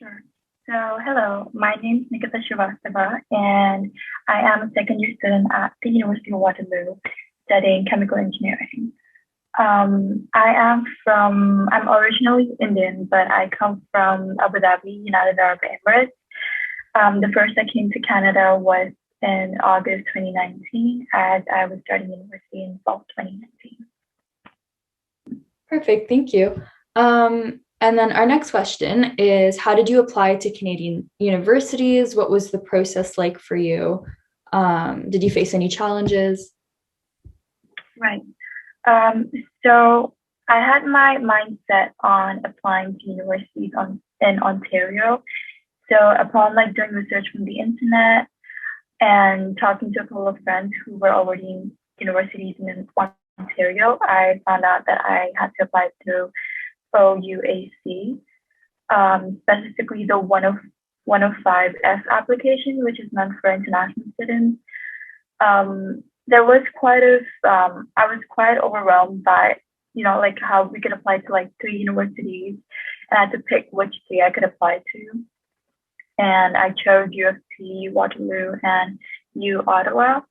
Sure. So, hello, my name is Nikita Srivastava, and I am a second year student at the University of Waterloo studying chemical engineering. I'm originally Indian, but I come from Abu Dhabi, United Arab Emirates. The first I came to Canada was in August 2019, as I was starting university in fall 2019. Perfect, thank you. And then our next question is, how did you apply to Canadian universities? What was the process like for you? Did you face any challenges? Right. Um, so I had my mindset on applying to universities in Ontario. So upon doing research from the internet and talking to a couple of friends who were already in universities in Ontario, I found out that I had to apply to OUAC, specifically the 105F application, which is meant for international students. There was I was quite overwhelmed by, how we could apply to three universities, and I had to pick which three I could apply to. And I chose U of T, Waterloo, and U Ottawa.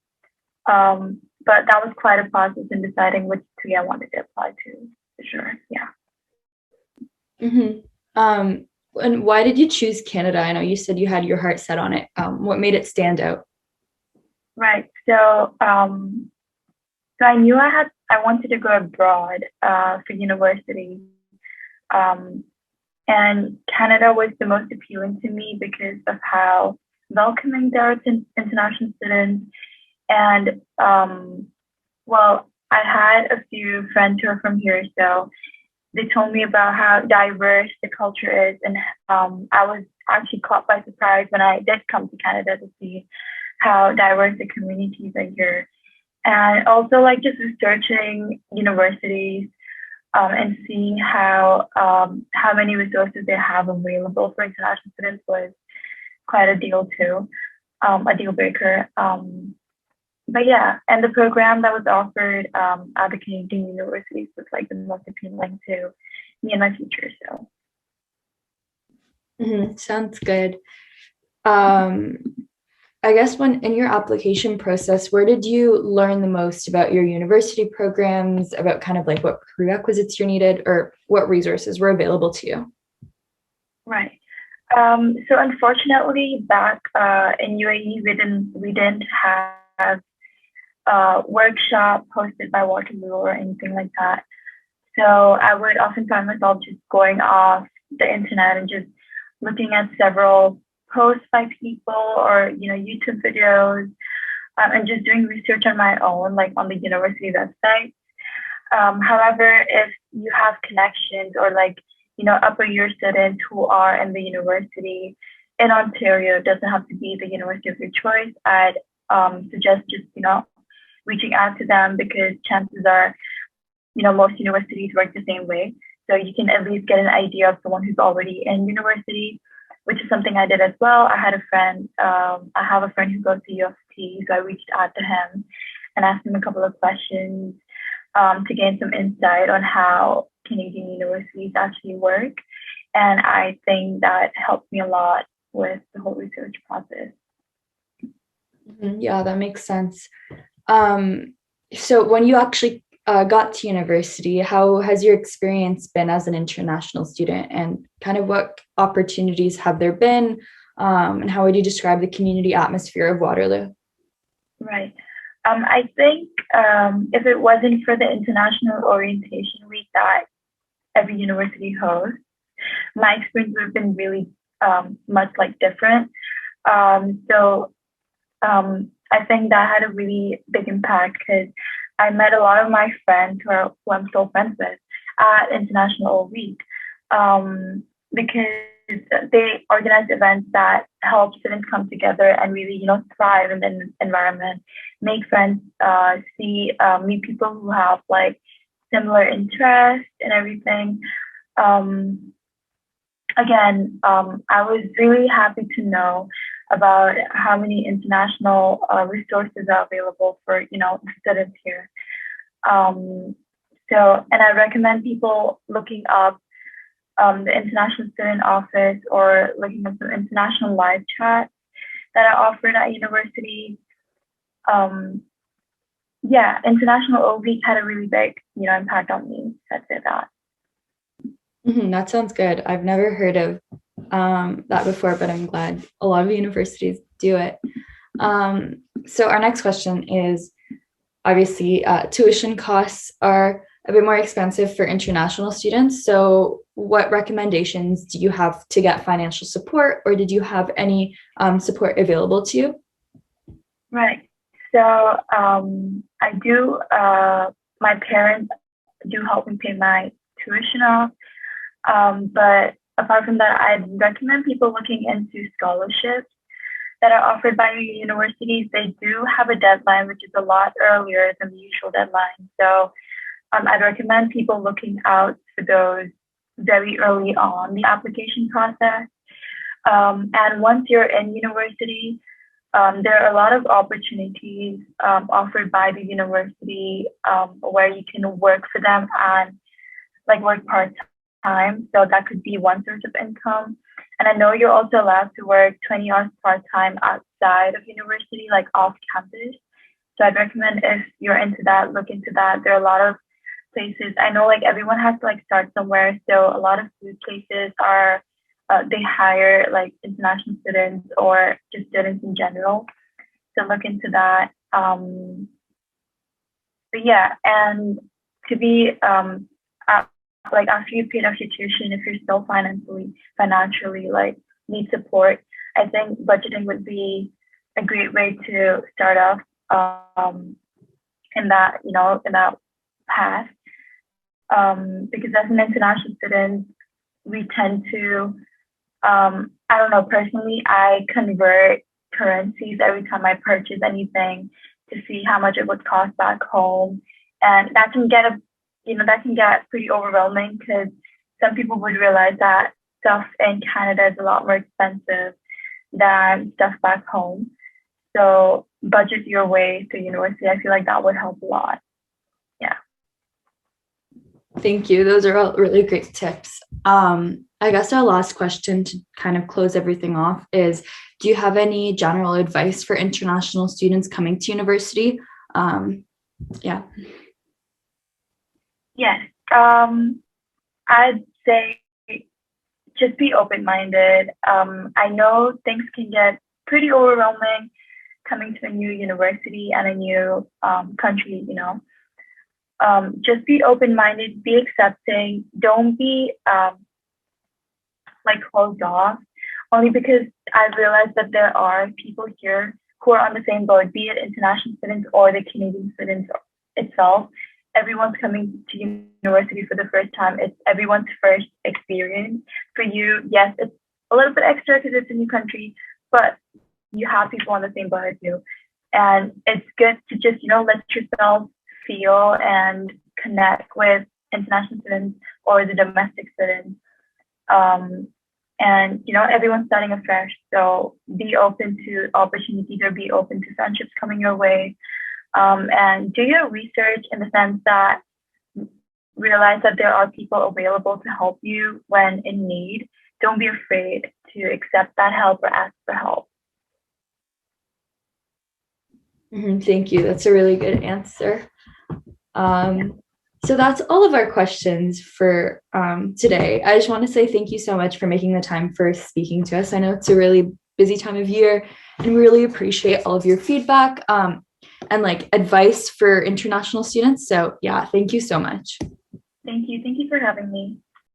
But that was quite a process in deciding which three I wanted to apply to, for sure. Yeah. Mm-hmm. And why did you choose Canada? I know you said you had your heart set on it. What made it stand out? Right. So I knew I wanted to go abroad for university. Um, and Canada was the most appealing to me because of how welcoming they are to international students. And I had a few friends who are from here, so they told me about how diverse the culture is, and I was actually caught by surprise when I did come to Canada to see how diverse the communities are here, and also just researching universities and seeing how many resources they have available for international students was quite a deal too, a deal breaker. But yeah, and the program that was offered at the Canadian universities was the most appealing to me and my future. So Sounds good. I guess when in your application process, where did you learn the most about your university programs, about kind of what prerequisites you needed, or what resources were available to you? right. So unfortunately, back in UAE, we didn't have a workshop hosted by Waterloo or anything like that. So I would often find myself just going off the internet and just looking at several posts by people or YouTube videos, and just doing research on my own, like on the university website. However, if you have connections or upper year students who are in the university in Ontario, it doesn't have to be the university of your choice. I'd suggest just reaching out to them, because chances are most universities work the same way. So you can at least get an idea of someone who's already in university, which is something I did as well. I have a friend who goes to U of T, so I reached out to him and asked him a couple of questions to gain some insight on how Canadian universities actually work. And I think that helped me a lot with the whole research process. Yeah, that makes sense. So when you actually got to university, how has your experience been as an international student, and kind of what opportunities have there been, and how would you describe the community atmosphere of Waterloo? Right. I think if it wasn't for the International Orientation Week that every university hosts, my experience would have been really much different. So I think that had a really big impact, because I met a lot of my friends who I'm still friends with at International Week, because they organize events that help students come together and really, thrive in the environment, make friends, meet people who have similar interests and everything. I was really happy to know about how many international resources are available for students here. And I recommend people looking up the International Student Office or looking at some international live chats that are offered at university. Yeah, international OB had a really big, impact on me. I'd say that. That sounds good. I've never heard of that before, but I'm glad a lot of universities do it. So our next question is, obviously, tuition costs are a bit more expensive for international students. So what recommendations do you have to get financial support, or did you have any support available to you? Right. So I do, my parents do help me pay my tuition off. But apart from that, I'd recommend people looking into scholarships that are offered by universities. They do have a deadline, which is a lot earlier than the usual deadline. So I'd recommend people looking out for those very early on the application process. And once you're in university, there are a lot of opportunities offered by the university where you can work for them and like work part-time. So that could be one source of income. And I know you're also allowed to work 20 hours part-time outside of university, like off campus. So I'd recommend if you're into that, look into that. There are a lot of places. I know like everyone has to like start somewhere. So a lot of food places are, they hire like international students or just students in general. So look into that. But yeah, and to be like after you paid off your tuition, if you're still financially like need support, I think budgeting would be a great way to start off in that path. Because as an international student, we tend to I don't know, personally, I convert currencies every time I purchase anything to see how much it would cost back home. And that can get pretty overwhelming because some people would realize that stuff in Canada is a lot more expensive than stuff back home. So budget your way to university. I feel like that would help a lot. Yeah. Thank you. Those are all really great tips. I guess our last question to kind of close everything off is, do you have any general advice for international students coming to university? Yeah. Yes. I'd say just be open-minded. I know things can get pretty overwhelming coming to a new university and a new country, just be open-minded, be accepting, don't be like closed off, only because I realized that there are people here who are on the same boat, be it international students or the Canadian students itself. Everyone's coming to university for the first time. It's everyone's first experience. For you, yes, it's a little bit extra because it's a new country, but you have people on the same boat as you. And it's good to just, let yourself feel and connect with international students or the domestic students. And everyone's starting afresh, so be open to opportunities or be open to friendships coming your way, and do your research in the sense that realize that there are people available to help you when in need. Don't be afraid to accept that help or ask for help. Thank you. That's a really good answer. So that's all of our questions for today. I just want to say thank you so much for making the time for speaking to us. I know it's a really busy time of year, and we really appreciate all of your feedback and like advice for international students. So yeah, thank you so much. Thank you. Thank you for having me.